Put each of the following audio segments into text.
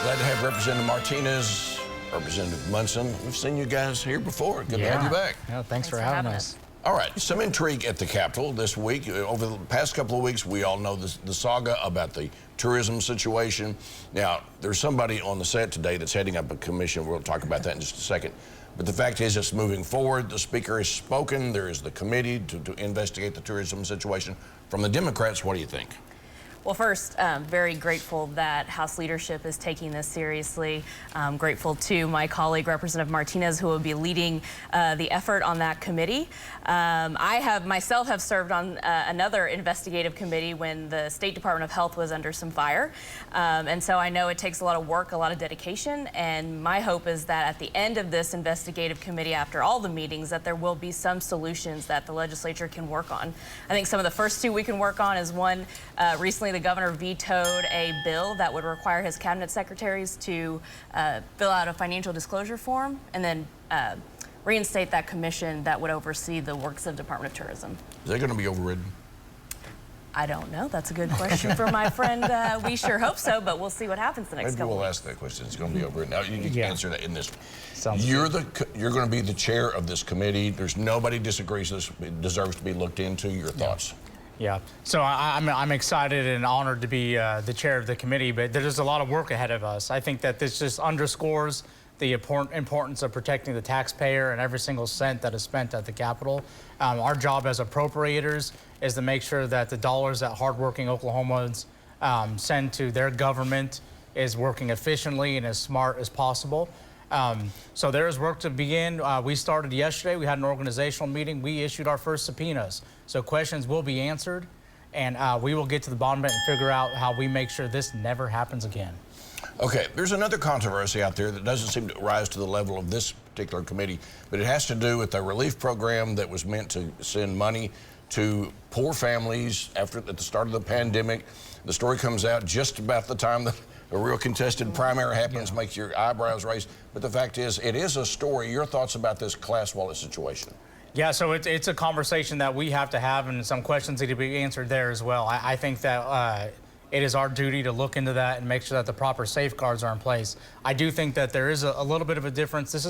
Glad to have Representative Martinez, Representative Munson. We've seen you guys here before. Good to have you back. Yeah, thanks for having us. All right, some intrigue at the Capitol this week. Over the past couple of weeks, we all know the saga about the tourism situation. Now, there's somebody on the set today that's heading up a commission. We'll talk about that in just a second. But the fact is, it's moving forward. The Speaker has spoken. There is the committee to investigate the tourism situation. From the Democrats, what do you think? Well, first, very grateful that House leadership is taking this seriously. I'm grateful to my colleague, Representative Martinez, who will be leading the effort on that committee. I myself have served on another investigative committee when the State Department of Health was under some fire. And so I know it takes a lot of work, a lot of dedication. And my hope is that at the end of this investigative committee, after all the meetings, that there will be some solutions that the legislature can work on. I think some of the first two we can work on is one, recently the governor vetoed a bill that would require his cabinet secretaries to fill out a financial disclosure form and then reinstate that commission that would oversee the works of the Department of Tourism. Is that going to be overridden? I don't know. That's a good question for my friend. We sure hope so, but we'll see what happens the next couple Maybe we'll weeks. ask that question. It's going to be overridden. Now, you can answer that in this. You're going to be the chair of this committee. There's nobody disagrees this deserves to be looked into. Your thoughts? Yeah, so I'm excited and honored to be the chair of the committee, but there's a lot of work ahead of us. I think that this just underscores the importance of protecting the taxpayer and every single cent that is spent at the Capitol. Our job as appropriators is to make sure that the dollars that hardworking Oklahomans send to their government is working efficiently and as smart as possible. So there is work to begin. We started yesterday. We had an organizational meeting. We issued our first subpoenas. So questions will be answered, and we will get to the bottom of it and figure out how we make sure this never happens again. Okay, there's another controversy out there that doesn't seem to rise to the level of this particular committee, but it has to do with a relief program that was meant to send money to poor families at the start of the pandemic. The story comes out just about the time that a real contested primary happens, makes your eyebrows raise. But the fact is, it is a story. Your thoughts about this class wallet situation? Yeah, so it's a conversation that we have to have, and some questions need to be answered there as well. I think that it is our duty to look into that and make sure that the proper safeguards are in place. I do think that there is a little bit of a difference. These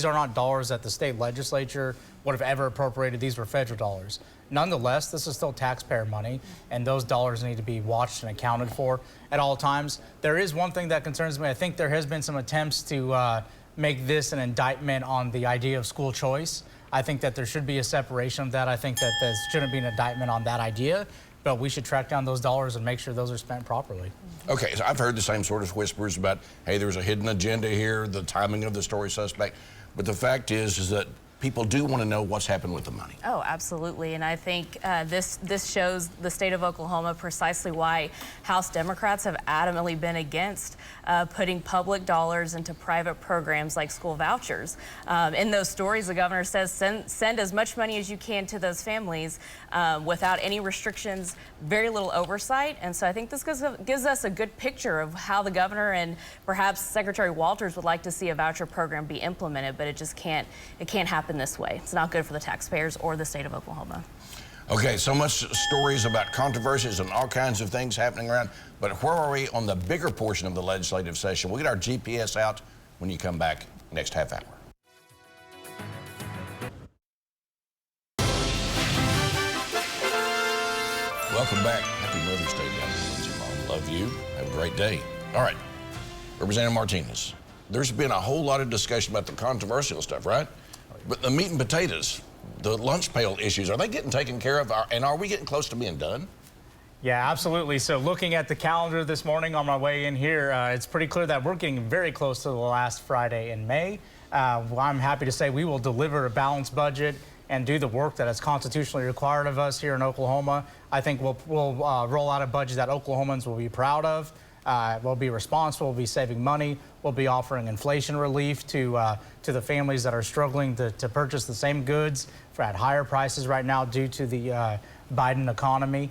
are not dollars that the state legislature would have ever appropriated. These were federal dollars. Nonetheless, this is still taxpayer money, and those dollars need to be watched and accounted for at all times. There is one thing that concerns me. I think there has been some attempts to make this an indictment on the idea of school choice. I think that there should be a separation of that. I think that there shouldn't be an indictment on that idea, but we should track down those dollars and make sure those are spent properly. Okay, so I've heard the same sort of whispers about, hey, there's a hidden agenda here, the timing of the story suspect. But the fact is that people do want to know what's happened with the money. Oh, absolutely. And I think this shows the state of Oklahoma precisely why House Democrats have adamantly been against putting public dollars into private programs like school vouchers. In those stories, the governor says send as much money as you can to those families without any restrictions, very little oversight. And so I think this gives us a good picture of how the governor and perhaps Secretary Walters would like to see a voucher program be implemented, but it can't happen this way. It's not good for the taxpayers or the state of Oklahoma. Okay, so much stories about controversies and all kinds of things happening around, but where are we on the bigger portion of the legislative session? We'll get our GPS out when you come back next half hour. Welcome back. Happy Mother's Day, down there, Mom. Love you. Have a great day. All right, Representative Martinez, there's been a whole lot of discussion about the controversial stuff, right? But the meat and potatoes, the lunch pail issues, are they getting taken care of? And are we getting close to being done? Yeah, absolutely. So looking at the calendar this morning on my way in here, it's pretty clear that we're getting very close to the last Friday in May. I'm happy to say we will deliver a balanced budget and do the work that is constitutionally required of us here in Oklahoma. I think we'll roll out a budget that Oklahomans will be proud of. We'll be responsible, we'll be saving money, we'll be offering inflation relief to the families that are struggling to purchase the same goods at higher prices right now due to the Biden economy.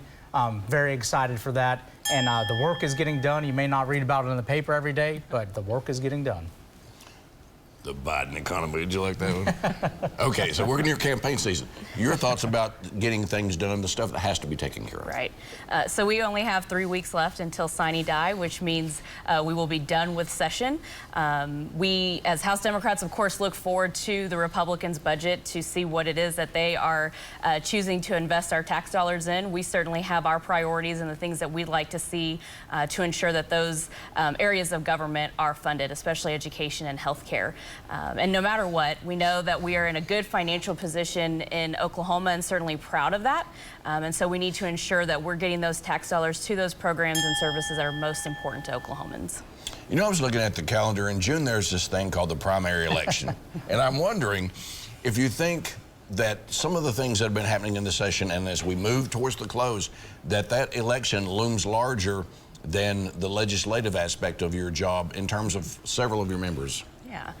Very excited for that. And the work is getting done. You may not read about it in the paper every day, but the work is getting done. The Biden economy. Did you like that one? Okay, so we're in your campaign season. Your thoughts about getting things done, the stuff that has to be taken care of. Right. So we only have 3 weeks left until sine die, which means we will be done with session. We, as House Democrats, of course, look forward to the Republicans' budget to see what it is that they are choosing to invest our tax dollars in. We certainly have our priorities and the things that we'd like to see to ensure that those areas of government are funded, especially education and health care. And no matter what, we know that we are in a good financial position in Oklahoma and certainly proud of that. And so we need to ensure that we're getting those tax dollars to those programs and services that are most important to Oklahomans. You know, I was looking at the calendar. In June, there's this thing called the primary election. And I'm wondering if you think that some of the things that have been happening in the session and as we move towards the close, that election looms larger than the legislative aspect of your job in terms of several of your members. Yeah.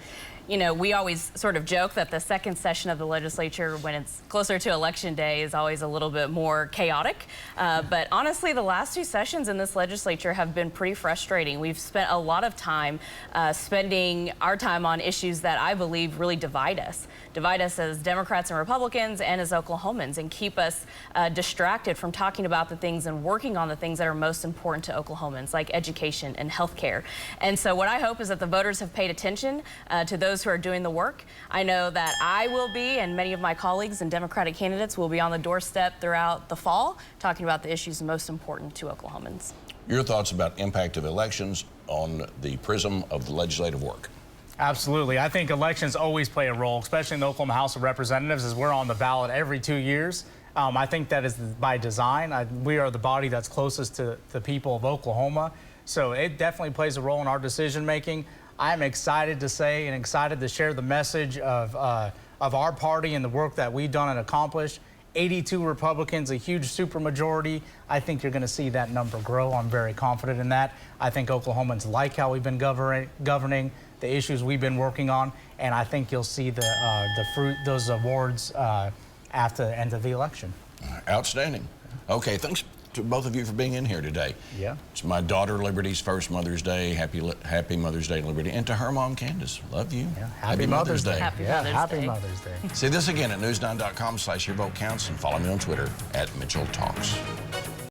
You know, we always sort of joke that the second session of the legislature, when it's closer to election day, is always a little bit more chaotic. But honestly, the last 2 sessions in this legislature have been pretty frustrating. We've spent a lot of time spending our time on issues that I believe really divide us as Democrats and Republicans and as Oklahomans, and keep us distracted from talking about the things and working on the things that are most important to Oklahomans, like education and health care. And so what I hope is that the voters have paid attention to those who are doing the work. I know that I will be, and many of my colleagues and Democratic candidates will be on the doorstep throughout the fall, talking about the issues most important to Oklahomans. Your thoughts about impact of elections on the prism of the legislative work? Absolutely. I think elections always play a role, especially in the Oklahoma House of Representatives, as we're on the ballot every 2 years. I think that is by design. We are the body that's closest to the people of Oklahoma, so it definitely plays a role in our decision making. I'm excited to say and excited to share the message of our party and the work that we've done and accomplished. 82 Republicans, a huge supermajority. I think you're going to see that number grow. I'm very confident in that. I think Oklahomans like how we've been governing, the issues we've been working on, and I think you'll see the fruit, those awards after the end of the election. Outstanding. Okay, thanks to both of you for being in here today. Yeah. It's my daughter Liberty's first Mother's Day. Happy Mother's Day, Liberty. And to her mom, Candace, love you. Yeah. Happy Mother's Day. Happy Mother's Day. See this again at news9.com/yourvotecounts and follow me on Twitter @MitchellTalks.